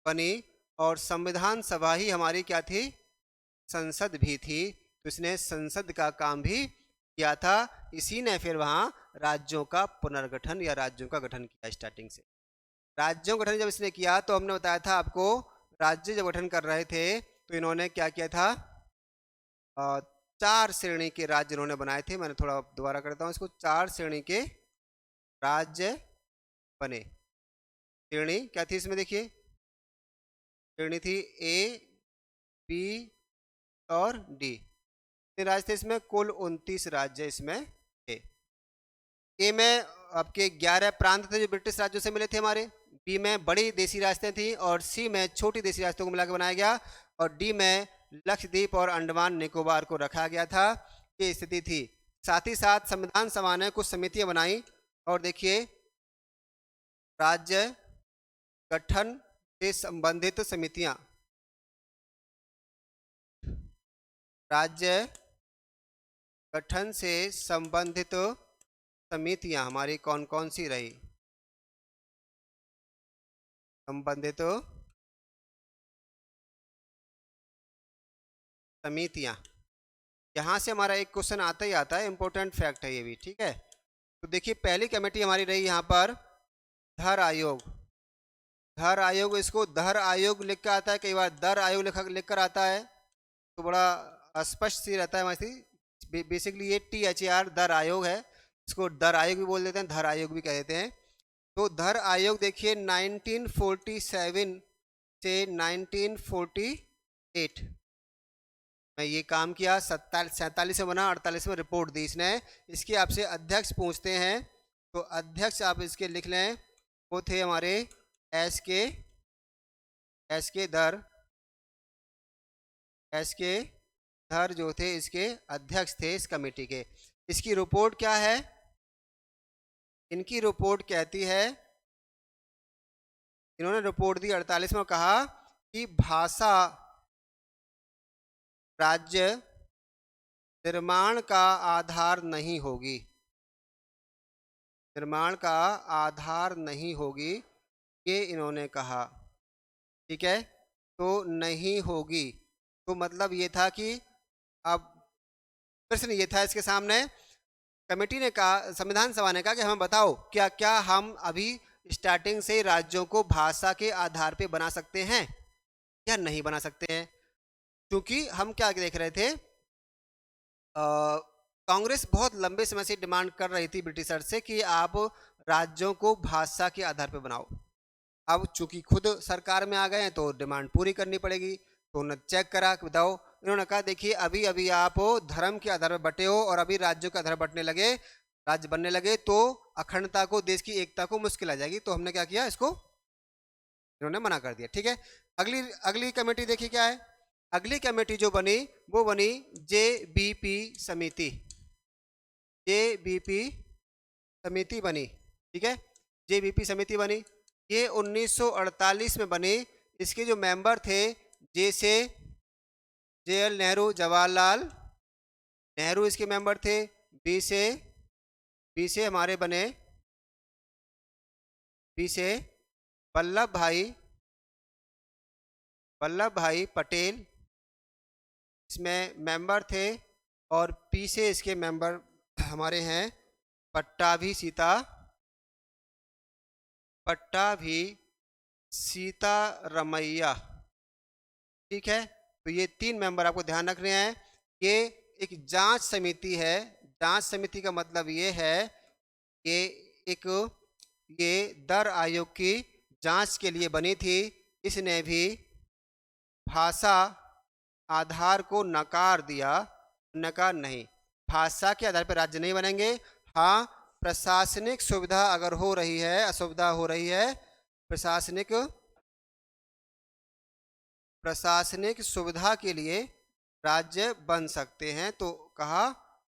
बनी, और संविधान सभा ही हमारी क्या थी? संसद भी थी। तो इसने संसद का काम भी किया था। इसी ने फिर वहाँ राज्यों का पुनर्गठन या राज्यों का गठन किया। स्टार्टिंग से राज्यों का गठन जब इसने किया तो हमने बताया था आपको, राज्य जब गठन कर रहे थे तो इन्होंने क्या किया था? 4 श्रेणी के राज्य इन्होंने बनाए थे। मैंने थोड़ा दोबारा करता हूँ इसको। 4 श्रेणी के राज्य बने। श्रेणी क्या थी इसमें? देखिए, श्रेणी थी ए, बी और डी। कितने राज्य थे इसमें? कुल 29 राज्य इसमें थे। ए में आपके 11 प्रांत थे जो ब्रिटिश राज्यों से मिले थे हमारे। बी में बड़ी देसी रियासतें थी, और सी में छोटी देसी रियासतों को मिलाकर बनाया गया, और डी में लक्षद्वीप और अंडमान निकोबार को रखा गया था। ये स्थिति थी। साथ ही साथ संविधान सभा ने कुछ समितियां बनाई। और देखिए, राज्य गठन से संबंधित समितियां, राज्य गठन से संबंधित समितियां हमारी कौन कौन सी रही? संबंधित समितियां, यहाँ से हमारा एक क्वेश्चन आता ही आता है, इंपॉर्टेंट फैक्ट है ये भी, ठीक है। तो देखिए, पहली कमेटी हमारी रही यहाँ पर धर आयोग। धर आयोग, इसको धर आयोग लिख कर आता है, कई बार दर आयोग लिख कर आता है, तो बड़ा स्पष्ट सी रहता है हमारी। बेसिकली ये THAR दर आयोग है, इसको दर आयोग भी बोल देते हैं, धर आयोग भी कह देते हैं। तो धर आयोग देखिए 1947 से 1948 में ये काम किया। 47 में बना, 48 में रिपोर्ट दी इसने। इसके आपसे अध्यक्ष पूछते हैं, तो अध्यक्ष आप इसके लिख लें, वो थे हमारे एस के धर जो थे इसके अध्यक्ष थे इस कमेटी के। इसकी रिपोर्ट क्या है? इनकी रिपोर्ट कहती है, इन्होंने रिपोर्ट दी 48 में, कहा कि भाषा राज्य निर्माण का आधार नहीं होगी। निर्माण का आधार नहीं होगी, ये इन्होंने कहा, ठीक है। तो नहीं होगी, तो मतलब ये था कि अब प्रश्न ये था इसके सामने, कमेटी ने कहा, संविधान सभा ने कहा कि हमें बताओ क्या क्या हम अभी स्टार्टिंग से ही राज्यों को भाषा के आधार पे बना सकते हैं या नहीं बना सकते हैं? क्योंकि हम क्या देख रहे थे, कांग्रेस बहुत लंबे समय से डिमांड कर रही थी ब्रिटिशर से कि आप राज्यों को भाषा के आधार पे बनाओ। अब चूंकि खुद सरकार में आ गए हैं तो डिमांड पूरी करनी पड़ेगी। तो उन्होंने चेक करा कि बताओ, इन्होंने कहा देखिए अभी अभी आप धर्म के आधार पर बटे हो और अभी राज्यों के आधार पर बटने लगे, राज्य बनने लगे तो अखंडता को, देश की एकता को मुश्किल आ जाएगी। तो हमने क्या किया, इसको इन्होंने मना कर दिया। ठीक है, अगली अगली कमेटी देखिए क्या है। अगली कमेटी जो बनी वो बनी JBP समिति। JBP समिति बनी। ठीक है, JBP समिति बनी, ये 1948 में बनी। इसके जो मेंबर थे, जैसे JL नेहरू, जवाहरलाल नेहरू इसके मेंबर थे। बी से हमारे बने, बी से वल्लभ भाई पटेल इसमें मेंबर थे। और पी से इसके मेंबर हमारे हैं पट्टाभी सीतारमैया। ठीक है, तो ये 3 मेंबर आपको ध्यान रखने हैं। ये एक जांच समिति है। जांच समिति का मतलब ये है कि ये दर आयोग की जांच के लिए बनी थी। इसने भी भाषा आधार को नकार दिया, नकार नहीं, भाषा के आधार पर राज्य नहीं बनेंगे। हाँ, प्रशासनिक सुविधा अगर हो रही है, असुविधा हो रही है, प्रशासनिक सुविधा के लिए राज्य बन सकते हैं। तो कहा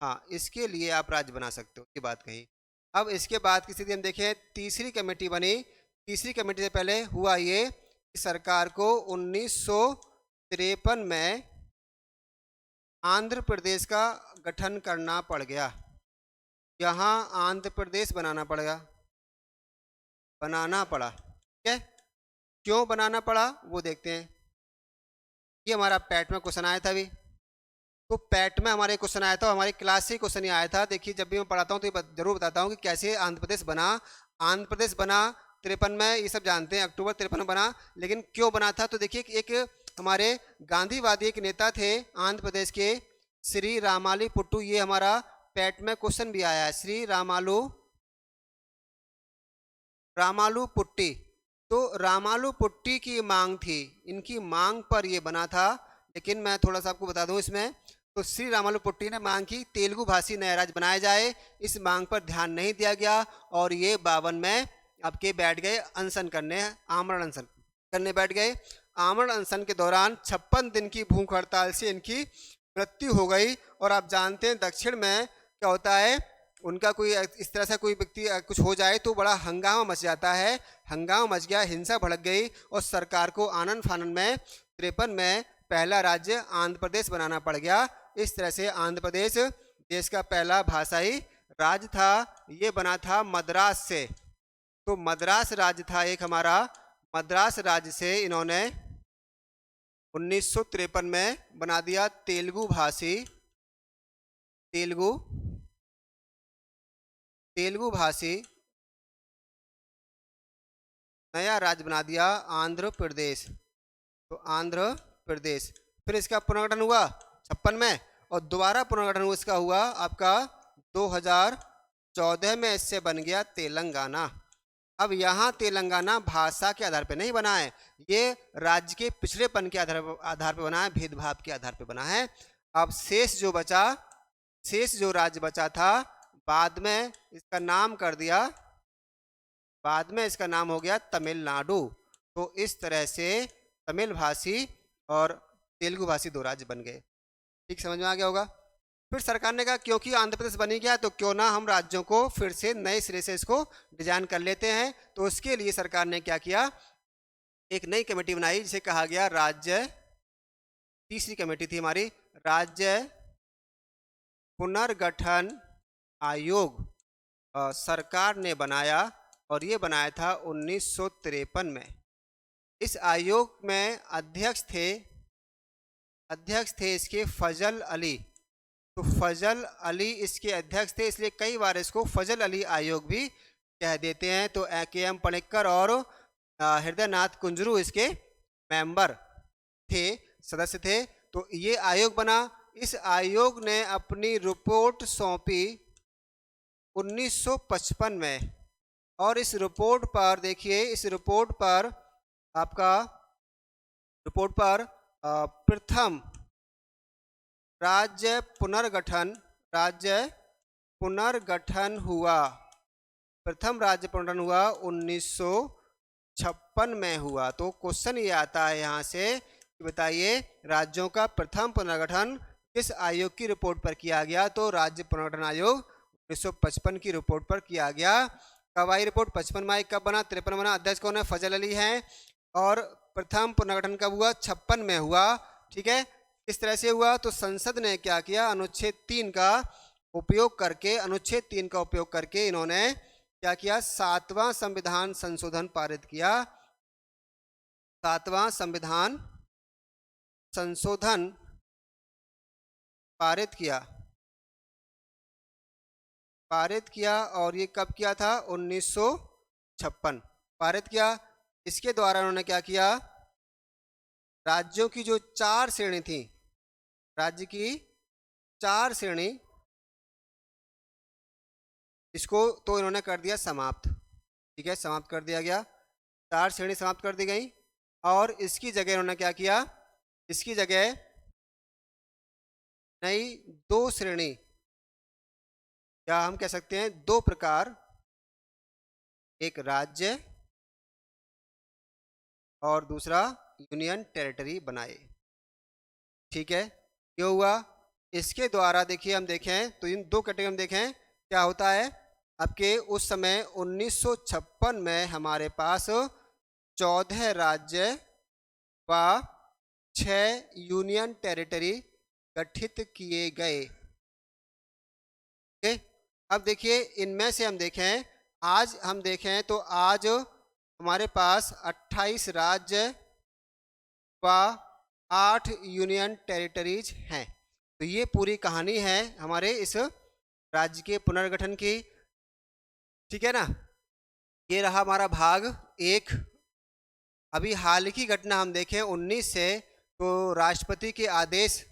हाँ, इसके लिए आप राज्य बना सकते हो, ये बात कही। अब इसके बाद की स्थिति हम देखें, तीसरी कमेटी बनी। तीसरी कमेटी से पहले हुआ ये कि सरकार को 1953 में आंध्र प्रदेश का गठन करना पड़ गया। यहाँ आंध्र प्रदेश बनाना पड़ा। ठीक है, क्यों बनाना पड़ा वो देखते हैं। ये हमारा पैट में क्वेश्चन आया था अभी। तो पैट में हमारे क्वेश्चन आया था, हमारी क्लास से क्वेश्चन ही आया था। देखिए जब भी मैं पढ़ाता हूँ तो ये जरूर बताता हूँ कि कैसे आंध्र प्रदेश बना। आंध्र प्रदेश बना 53 में, ये सब जानते हैं, अक्टूबर 53 में बना। लेकिन क्यों बना था, तो देखिए एक हमारे गांधीवादी एक नेता थे आंध्र प्रदेश के, श्री रामालू पुट्टू। ये हमारा पैट में क्वेश्चन भी आया है, श्री रामालू पुट्टी। तो रामालू पुट्टी की मांग थी, इनकी मांग पर ये बना था। लेकिन मैं थोड़ा सा आपको बता दूं इसमें, तो श्री रामालू पुट्टी ने मांग की तेलुगु भाषी नया राज्य बनाया जाए। इस मांग पर ध्यान नहीं दिया गया और ये 52 में आपके बैठ गए अनशन करने, आमरण अनशन करने बैठ गए। आमरण अनशन के दौरान 56 दिन की भूख हड़ताल से इनकी मृत्यु हो गई। और आप जानते हैं दक्षिण में क्या होता है, उनका कोई इस तरह से कोई व्यक्ति कुछ हो जाए तो बड़ा हंगामा मच जाता है। हंगामा मच गया, हिंसा भड़क गई और सरकार को आनन फानन में 53 में पहला राज्य आंध्र प्रदेश बनाना पड़ गया। इस तरह से आंध्र प्रदेश देश का पहला भाषाई राज्य था। ये बना था मद्रास से। तो मद्रास राज्य था एक हमारा। मद्रास राज्य से इन्होंने 1953 में बना दिया तेलुगु भाषी नया राज्य बना दिया आंध्र प्रदेश। तो आंध्र प्रदेश, फिर इसका पुनर्गठन हुआ 56 में और दोबारा पुनर्गठन इसका हुआ आपका 2014 में। इससे बन गया तेलंगाना। अब यहाँ तेलंगाना भाषा के आधार पर नहीं बना है, ये राज्य के पिछड़ेपन के आधार पर बना है, भेदभाव के आधार पर बना है। अब शेष जो राज्य बचा था, बाद में इसका नाम हो गया तमिलनाडु। तो इस तरह से तमिल भाषी और तेलुगु भाषी 2 राज्य बन गए। ठीक समझ में आ गया होगा। फिर सरकार ने कहा क्योंकि आंध्र प्रदेश बन गया तो क्यों ना हम राज्यों को फिर से नए सिरे से इसको डिजाइन कर लेते हैं। तो उसके लिए सरकार ने क्या किया, एक नई कमेटी बनाई जिसे कहा गया राज्य, तीसरी कमेटी थी हमारी, राज्य पुनर्गठन आयोग। सरकार ने बनाया और ये बनाया था 1953 में। इस आयोग में अध्यक्ष थे इसके फजल अली। तो फजल अली इसके अध्यक्ष थे, इसलिए कई बार इसको फजल अली आयोग भी कह देते हैं। तो के एम पणिक्कर और हृदयनाथ कुंजरू इसके मेंबर थे, सदस्य थे। तो ये आयोग बना। इस आयोग ने अपनी रिपोर्ट सौंपी 1955 में, और इस रिपोर्ट पर देखिए, इस रिपोर्ट पर आपका रिपोर्ट पर प्रथम राज्य पुनर्गठन हुआ। प्रथम राज्य पुनर्गठन हुआ 1956 में हुआ। तो क्वेश्चन ये आता है यहाँ से कि बताइए राज्यों का प्रथम पुनर्गठन किस आयोग की रिपोर्ट पर किया गया। तो राज्य पुनर्गठन आयोग 1955 की रिपोर्ट पर किया गया। कब आई रिपोर्ट? 55 में आई। कब बना? 53 बना। अध्यक्ष कौन है? फजल अली हैं। और प्रथम पुनर्गठन कब हुआ? 56 में हुआ। ठीक है, इस तरह से हुआ। तो संसद ने क्या किया? अनुच्छेद 3 का उपयोग करके इन्होंने क्या किया? 7वां संविधान संशोधन पारित किया। 7वां संविधान संशोधन पारित किया। और ये कब किया था? 1956 पारित किया। इसके द्वारा उन्होंने क्या किया? राज्यों की जो 4 श्रेणी थी, राज्य की 4 श्रेणी, इसको तो इन्होंने कर दिया समाप्त। ठीक है, समाप्त कर दिया गया। 4 श्रेणी समाप्त कर दी गई। और इसकी जगह इन्होंने क्या किया? इसकी जगह नई 2 श्रेणी, या हम कह सकते हैं 2 प्रकार, एक राज्य और दूसरा यूनियन टेरिटरी बनाए। ठीक है, ये हुआ। इसके द्वारा देखिए, हम देखें तो इन 2 कैटेगरी में देखें क्या होता है। आपके उस समय 1956 में हमारे पास 14 राज्य व 6 यूनियन टेरिटरी गठित किए गए। अब देखिए, इनमें से हम देखें, आज हम देखें तो आज हमारे पास 28 राज्य व 8 यूनियन टेरिटरीज हैं। तो ये पूरी कहानी है हमारे इस राज्य के पुनर्गठन की। ठीक है ना, ये रहा हमारा भाग 1। अभी हाल की घटना हम देखें 19 से, तो राष्ट्रपति के आदेश,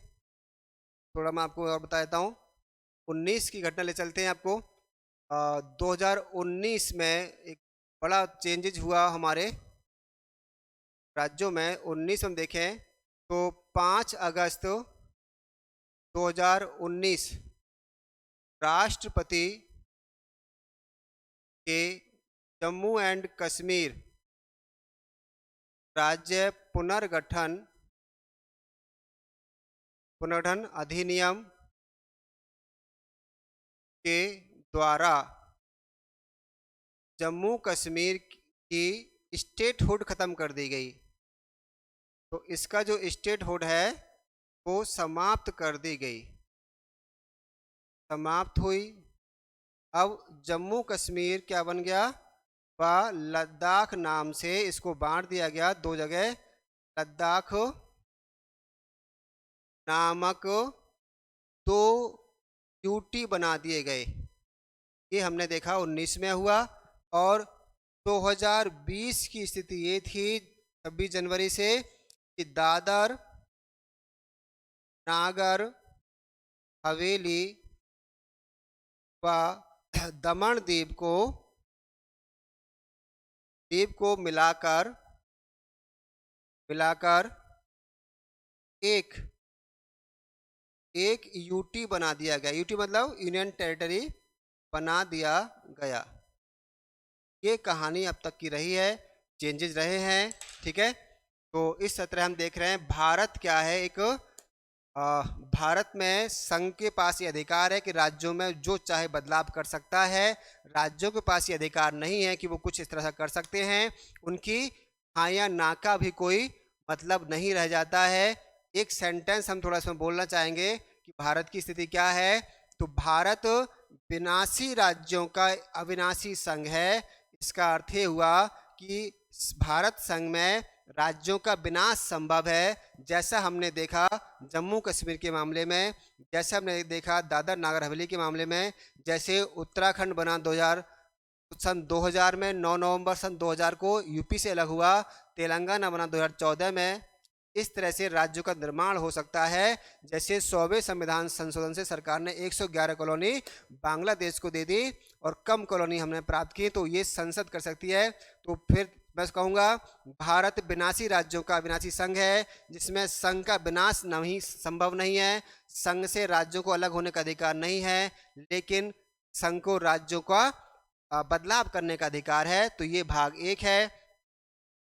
थोड़ा मैं आपको और बता देता हूँ। 19 की घटना ले चलते हैं आपको। 2019 में एक बड़ा चेंजेज हुआ हमारे राज्यों में। 19 हम देखें तो 5 अगस्त 2019 राष्ट्रपति के जम्मू एंड कश्मीर राज्य पुनर्गठन अधिनियम के द्वारा जम्मू कश्मीर की स्टेटहुड खत्म कर दी गई। तो इसका जो स्टेटहुड है वो समाप्त कर दी गई, समाप्त हुई। अब जम्मू कश्मीर क्या बन गया? व लद्दाख नाम से इसको बांट दिया गया 2 जगह। लद्दाख नामक 2 यूटी बना दिए गए। ये हमने देखा 19 में हुआ। और 2020 की स्थिति ये थी 26 जनवरी से कि दादर नागर हवेली व दमन द्वीप को मिलाकर एक यूटी बना दिया गया। यूटी मतलब यूनियन टेरिटरी बना दिया गया। ये कहानी अब तक की रही है, चेंजेस रहे हैं। ठीक है, तो इस सत्र हम देख रहे हैं भारत क्या है। एक भारत में संघ के पास ये अधिकार है कि राज्यों में जो चाहे बदलाव कर सकता है। राज्यों के पास ये अधिकार नहीं है कि वो कुछ इस तरह से कर सकते हैं। उनकी हाँ या ना का भी कोई मतलब नहीं रह जाता है। एक सेंटेंस हम थोड़ा इसमें बोलना चाहेंगे कि भारत की स्थिति क्या है। तो भारत विनाशी राज्यों का अविनाशी संघ है। इसका अर्थ ये हुआ कि भारत संघ में राज्यों का विनाश संभव है। जैसा हमने देखा जम्मू कश्मीर के मामले में, जैसा हमने देखा दादर नागर हवेली के मामले में, जैसे उत्तराखंड बना सन 2000 में 9 नवंबर सन 2000 को यूपी से अलग हुआ, तेलंगाना बना 2014 में। इस तरह से राज्यों का निर्माण हो सकता है। जैसे 100वें संविधान संशोधन से सरकार ने 111 कॉलोनी बांग्लादेश को दे दी और कम कॉलोनी हमने प्राप्त की, तो ये संसद कर सकती है। तो फिर मैं कहूँगा भारत विनाशी राज्यों का विनाशी संघ है, जिसमें संघ का विनाश नहीं संभव नहीं है। संघ से राज्यों को अलग होने का अधिकार नहीं है, लेकिन संघ को राज्यों का बदलाव करने का अधिकार है। तो ये भाग 1 है।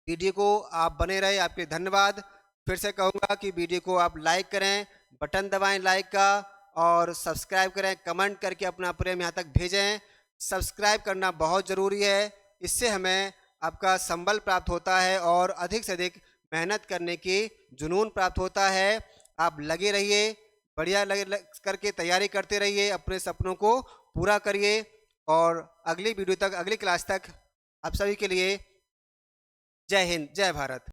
वीडियो को आप बने रहे, आपके धन्यवाद। फिर से कहूँगा कि वीडियो को आप लाइक करें, बटन दबाएं लाइक का, और सब्सक्राइब करें, कमेंट करके अपना प्रेम यहाँ तक भेजें। सब्सक्राइब करना बहुत ज़रूरी है, इससे हमें आपका संबल प्राप्त होता है और अधिक से अधिक मेहनत करने की जुनून प्राप्त होता है। आप लगे रहिए, बढ़िया करके तैयारी करते रहिए, अपने सपनों को पूरा करिए। और अगली वीडियो तक, अगली क्लास तक आप सभी के लिए जय हिंद, जय भारत।